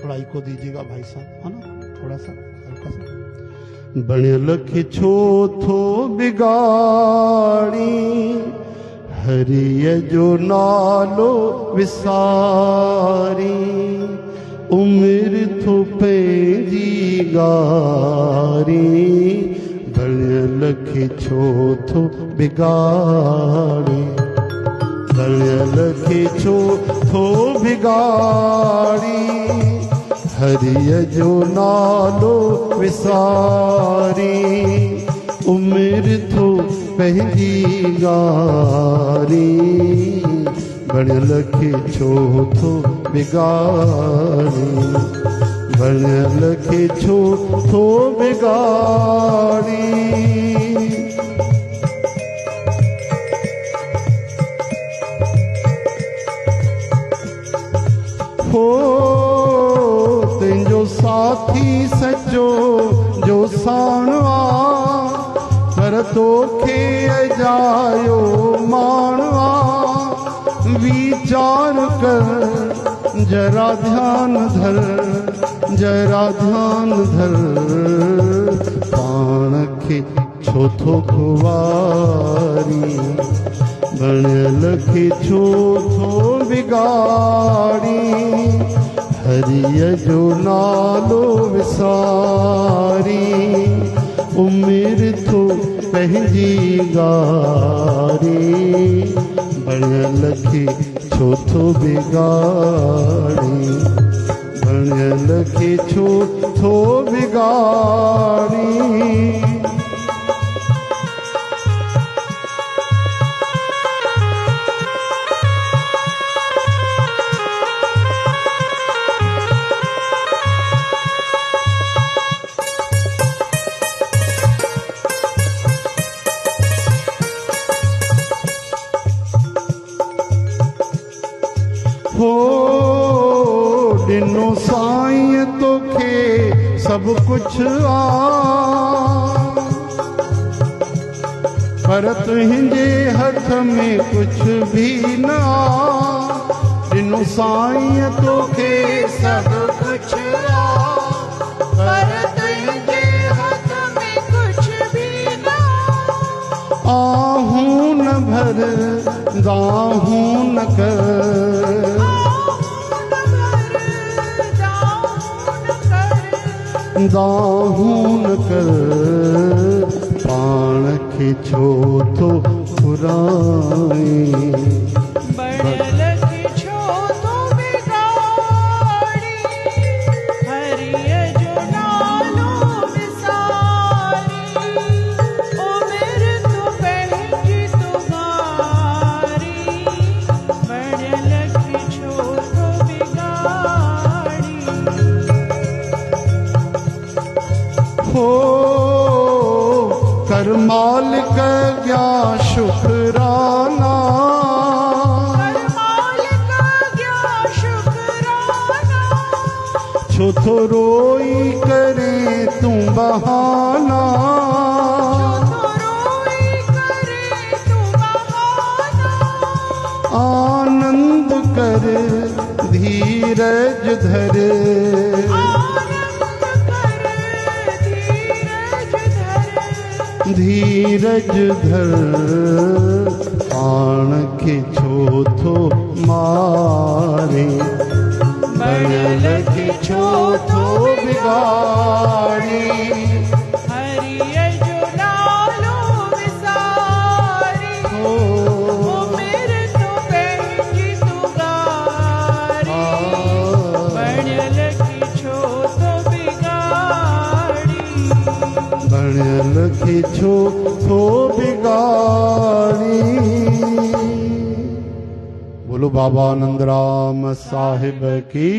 थोड़ा इको दीजिएगा भाई साहब, है ना, थोड़ा सा हल्का सा। बणियल खिछो थो बिगाड़ी, हरिय जो नालो विसारी, उम्र थो पंहिंजी गारी, बणियल खिछो थो बिगाड़ी, बणियल खिछो थो बिगाड़ी, हरिय जो नालो विसारी, उम्र थो पंहिंजी गारी, बणियल खिछो थो बिगाड़ी, बणियल खिछो थो बिगाड़ी। हो तुंहिंजो साथी सचो जो साणवा, पर तोखे अजायो माणवा, वीचार कर जरा ध्यान धर, जरा ध्यान धर, पाण खे छो थो खुवारी, बणियल खिछो थो बिगाड़ी, हरिय जो नालो विसारी, उम्र थो पंहिंजी गारी, बणियल खिछो थो बिगाड़ी, बणियल खिछो थो बिगाड़ी। हो ॾिनो साईं तोखे सब कुछ आ, पर तुंहिंजे हथ में कुछ भी न आ, ॾिनो साईं तोखे सब कुछ आ, पर तुंहिंजे हथ में कुछ भी न आ, आहूं न भर दाहूं न कर, दाहूं न कर, पाण खिछो थो फुराई, बणियल खिछो थो बिगाड़ी, हरिय जो नालो विसारी, उम्र थो पंहिंजी तुगारी, बणियल खिछो थो बिगाड़ी। हो कर मालिक क्या शुक्राना, कर मालिक क्या शुक्राना, छो थो रोई करे तू बहाना, छो थो रोई करे तू बहाना, आनंद कर धीरज धर, धीरज धर, पाण खिछो थो मारे, बणियल खिछो थो बिगाड़ी, हरिय जो नालो विसारी, उम्र थो पंहिंजी तुगारी, बणियल खिछो थो बिगाड़ी, बणियल खिछो थो बिगाड़ी। बोलो बाबा नंदराम साहिब की।